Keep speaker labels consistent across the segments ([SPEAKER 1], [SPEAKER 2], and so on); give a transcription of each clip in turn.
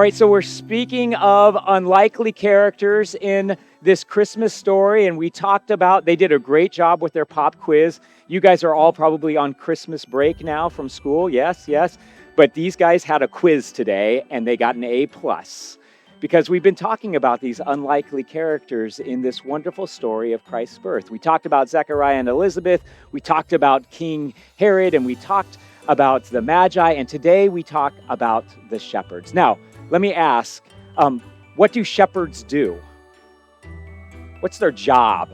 [SPEAKER 1] right, so we're speaking of unlikely characters in this Christmas story, and we talked about, they did a great job with their pop quiz. You guys are all probably on Christmas break now from school, yes, but these guys had a quiz today, and they got an A+, because we've been talking about these unlikely characters in this wonderful story of Christ's birth. We talked about Zechariah and Elizabeth, we talked about King Herod, and we talked about the Magi, and today we talk about the shepherds. Now, let me ask, what do shepherds do? What's their job?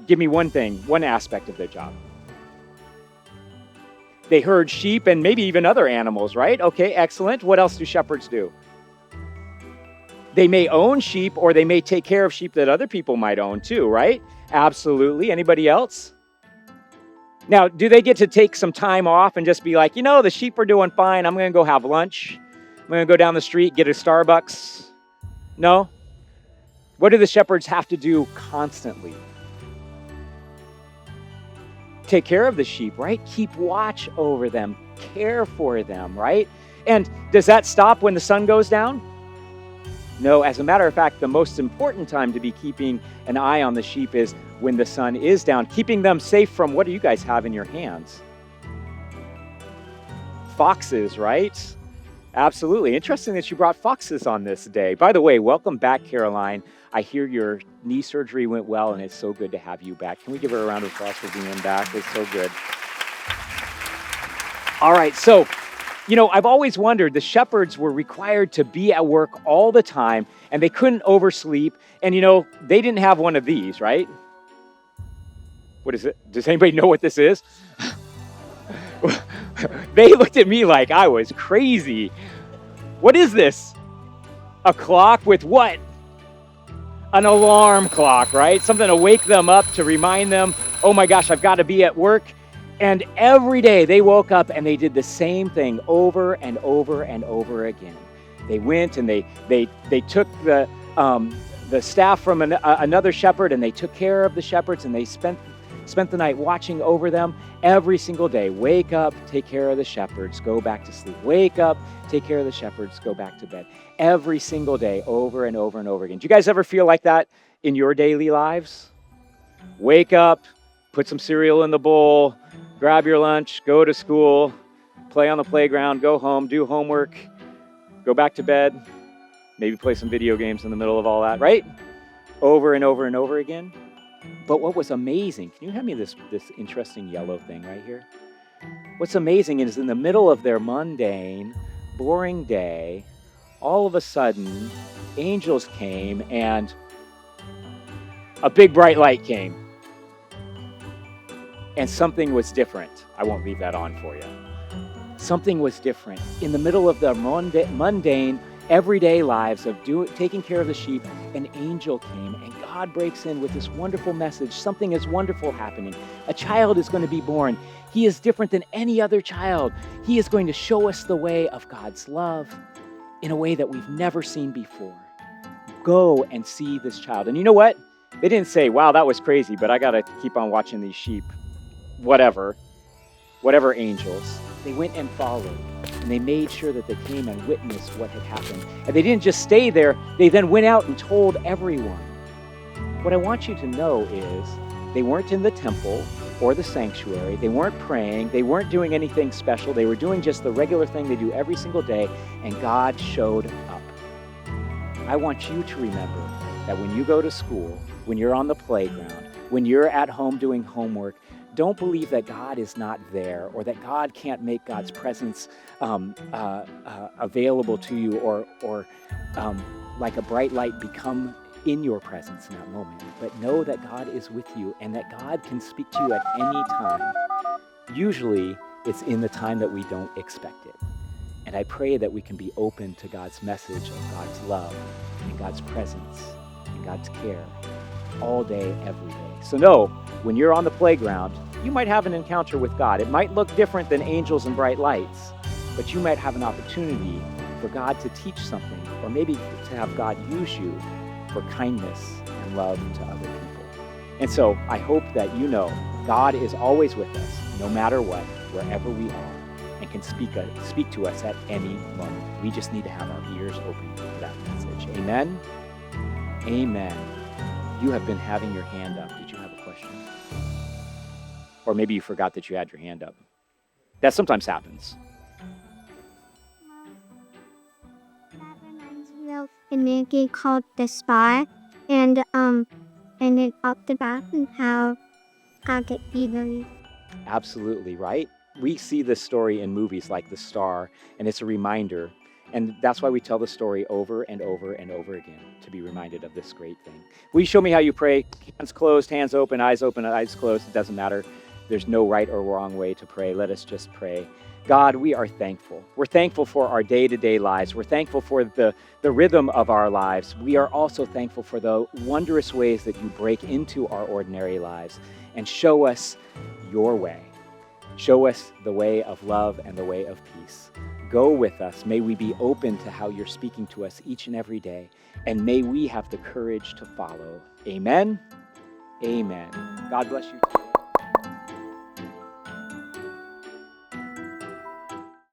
[SPEAKER 1] Give me one thing, one aspect of their job. They herd sheep and maybe even other animals, right? Okay, excellent. What else do shepherds do? They may own sheep, or they may take care of sheep that other people might own too, right? Absolutely. Anybody else? Now, do they get to take some time off and just be like, the sheep are doing fine. I'm going to go have lunch. I'm going to go down the street, get a Starbucks. No? What do the shepherds have to do constantly? Take care of the sheep, right? Keep watch over them, care for them, right? And does that stop when the sun goes down? No, as a matter of fact, the most important time to be keeping an eye on the sheep is when the sun is down, keeping them safe from, what do you guys have in your hands? Foxes, right? Absolutely. Interesting that you brought foxes on this day. By the way, welcome back, Caroline. I hear your knee surgery went well, and it's so good to have you back. Can we give her a round of applause for being back? It's so good. All right, so, I've always wondered, the shepherds were required to be at work all the time, and they couldn't oversleep. And, they didn't have one of these, right? What is it? Does anybody know what this is? They looked at me like I was crazy. What is this? A clock with what? An alarm clock, right? Something to wake them up, to remind them, oh my gosh, I've got to be at work. And every day they woke up and they did the same thing over and over and over again. They went and they took the staff from another shepherd, and they took care of the shepherds, and they spent the night watching over them every single day. Wake up, take care of the shepherds, go back to sleep. Wake up, take care of the shepherds, go back to bed. Every single day, over and over and over again. Do you guys ever feel like that in your daily lives? Wake up, put some cereal in the bowl, grab your lunch, go to school, play on the playground, go home, do homework, go back to bed, maybe play some video games in the middle of all that, right? Over and over and over again. But what was amazing, can you hand me this interesting yellow thing right here? What's amazing is in the middle of their mundane, boring day, all of a sudden, angels came and a big bright light came. And something was different. I won't leave that on for you. Something was different. In the middle of the mundane, everyday lives of taking care of the sheep, an angel came, and God breaks in with this wonderful message. Something is wonderful happening. A child is going to be born. He is different than any other child. He is going to show us the way of God's love in a way that we've never seen before. Go and see this child. And you know what? They didn't say, wow, that was crazy, but I got to keep on watching these sheep. Whatever angels. They went and followed, and they made sure that they came and witnessed what had happened. And they didn't just stay there, they then went out and told everyone. What I want you to know is they weren't in the temple or the sanctuary, they weren't praying, they weren't doing anything special, they were doing just the regular thing they do every single day, and God showed up. I want you to remember that when you go to school, when you're on the playground, when you're at home doing homework, don't believe that God is not there, or that God can't make God's presence available to you, or like a bright light become in your presence in that moment. But know that God is with you, and that God can speak to you at any time. Usually, it's in the time that we don't expect it. And I pray that we can be open to God's message of God's love and God's presence and God's care all day, every day. So know, when you're on the playground, you might have an encounter with God. It might look different than angels and bright lights, but you might have an opportunity for God to teach something, or maybe to have God use you for kindness and love to other people. And so I hope that you know God is always with us, no matter what, wherever we are. and can speak to us at any moment. We just need to have our ears open to that message. Amen? Amen. You have been having your hand up. Did you have a question? Or maybe you forgot that you had your hand up. That sometimes happens.
[SPEAKER 2] That reminds me of a movie called The Spy, and it talked about how the evil.
[SPEAKER 1] Absolutely, right? We see this story in movies like The Star, and it's a reminder. And that's why we tell the story over and over and over again, to be reminded of this great thing. Will you show me how you pray? Hands closed, hands open, eyes closed. It doesn't matter. There's no right or wrong way to pray. Let us just pray. God, we are thankful. We're thankful for our day-to-day lives. We're thankful for the rhythm of our lives. We are also thankful for the wondrous ways that you break into our ordinary lives and show us your way. Show us the way of love and the way of peace. Go with us. May we be open to how you're speaking to us each and every day. And may we have the courage to follow. Amen. Amen. God bless you.